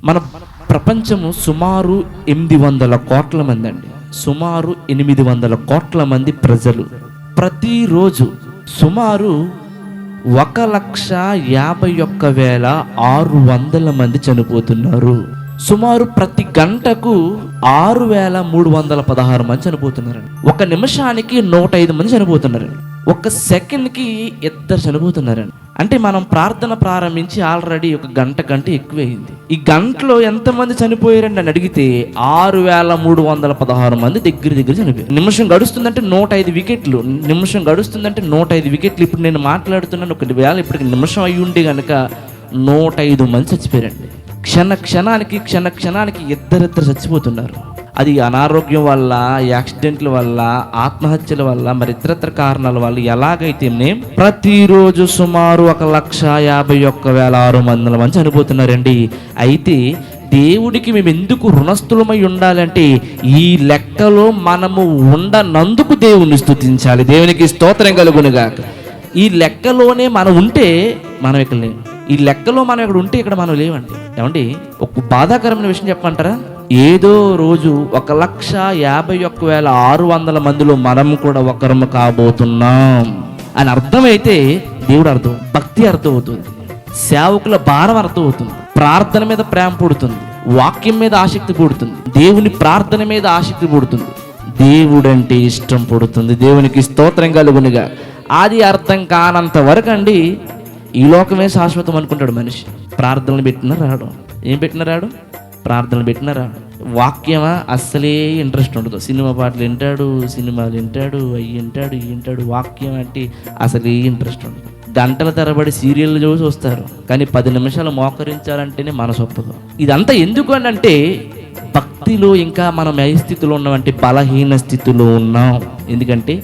మన ప్రపంచము సుమారు 800 కోట్ల మంది అండి. సుమారు 800 కోట్ల మంది ప్రజలు. ప్రతిరోజు సుమారు 1,51,600 మంది చనిపోతున్నారు. సుమారు ప్రతి గంటకు 6,316 మంది చనిపోతున్నారండి. ఒక నిమిషానికి 105 మంది చనిపోతున్నారండి. ఒక సెకండ్కి 2 చనిపోతున్నారండి. అంటే మనం ప్రార్థన ప్రారంభించి ఆల్రెడీ ఒక గంట ఎక్కువైంది. ఈ గంటలో ఎంతమంది చనిపోయారండి అని అడిగితే 6,316 మంది దగ్గర చనిపోయారు. నిమిషం గడుస్తుందంటే 105 వికెట్లు. నిమిషం గడుస్తుందంటే 105 వికెట్లు. ఇప్పుడు నేను మాట్లాడుతున్నాను, ఒకవేళ ఇప్పటికి నిమిషం అయ్యి ఉండి కనుక 105 మంది చచ్చిపోయారండి. క్షణానికి 2 చచ్చిపోతున్నారు. అది అనారోగ్యం వల్ల, యాక్సిడెంట్ల వల్ల, ఆత్మహత్యల వల్ల, మరి ఇతరత్ర కారణాల వల్ల ఎలాగైతే ప్రతిరోజు సుమారు 1,51,600 మంది చనిపోతున్నారండి. అయితే దేవుడికి మేము ఎందుకు రుణస్థులమై ఉండాలంటే ఈ లెక్కలో మనము ఉండనందుకు దేవుని స్తుతించాలి. దేవునికి స్తోత్రం కలుగునుగాక. ఈ లెక్కలోనే మనం ఉంటే మనం ఇక్కడ లేము. ఈ లెక్కలో మనం ఇక్కడ ఉంటే ఇక్కడ మనం లేవండి. ఏమండి, ఒక బాధాకరమైన విషయం చెప్పమంటారా? ఏదో రోజు 1,51,600 మందిలో మనం కూడా ఒకరము కాబోతున్నాం అని అర్థమైతే దేవుడు అర్థం, భక్తి అర్థమవుతుంది, సేవకుల భారం అర్థమవుతుంది, ప్రార్థన మీద ప్రేమ పుడుతుంది, వాక్యం మీద ఆసక్తి పుడుతుంది, దేవుని ప్రార్థన మీద ఆసక్తి పుడుతుంది, దేవుడంటే ఇష్టం పుడుతుంది. దేవునికి స్తోత్రం కలుగునుగా. అది అర్థం కానంత వరకు అండి ఈ లోకమే శాశ్వతం అనుకుంటాడు మనిషి. ప్రార్థనలు పెట్టినా రాడు. ఏం పెట్టినా రాడు? ప్రార్థనలు పెట్టినా రాడు. వాక్యమా అస్సలే ఇంట్రెస్ట్ ఉండదు. సినిమా పాటలు వింటాడు, సినిమాలు వింటాడు, అవి వింటాడు. వాక్యం అంటే అసలే ఇంట్రెస్ట్ ఉండదు. గంటల తరబడి సీరియల్ చూసి వస్తారు, కానీ 10 నిమిషాలు మోకరించాలంటేనే మనసు ఒప్పదు. ఇదంతా ఎందుకు అని అంటే భక్తిలో ఇంకా మనం ఏ స్థితిలో ఉన్నామంటే బలహీన స్థితిలో ఉన్నాం. ఎందుకంటే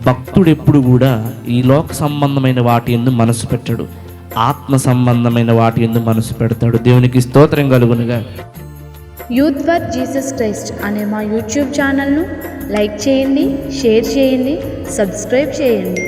భక్తుడు ఎప్పుడు కూడా ఈ లోక సంబంధమైన వాటి యందు మనసు పెట్టాడు, ఆత్మ సంబంధమైన వాటి యందు మనసు పెడతాడు. దేవునికి స్తోత్రం కలుగునుగా. యూత్ ఫర్ జీసస్ క్రైస్ట్ అనే మా యూట్యూబ్ ఛానల్ను లైక్ చేయండి, షేర్ చేయండి, సబ్స్క్రైబ్ చేయండి.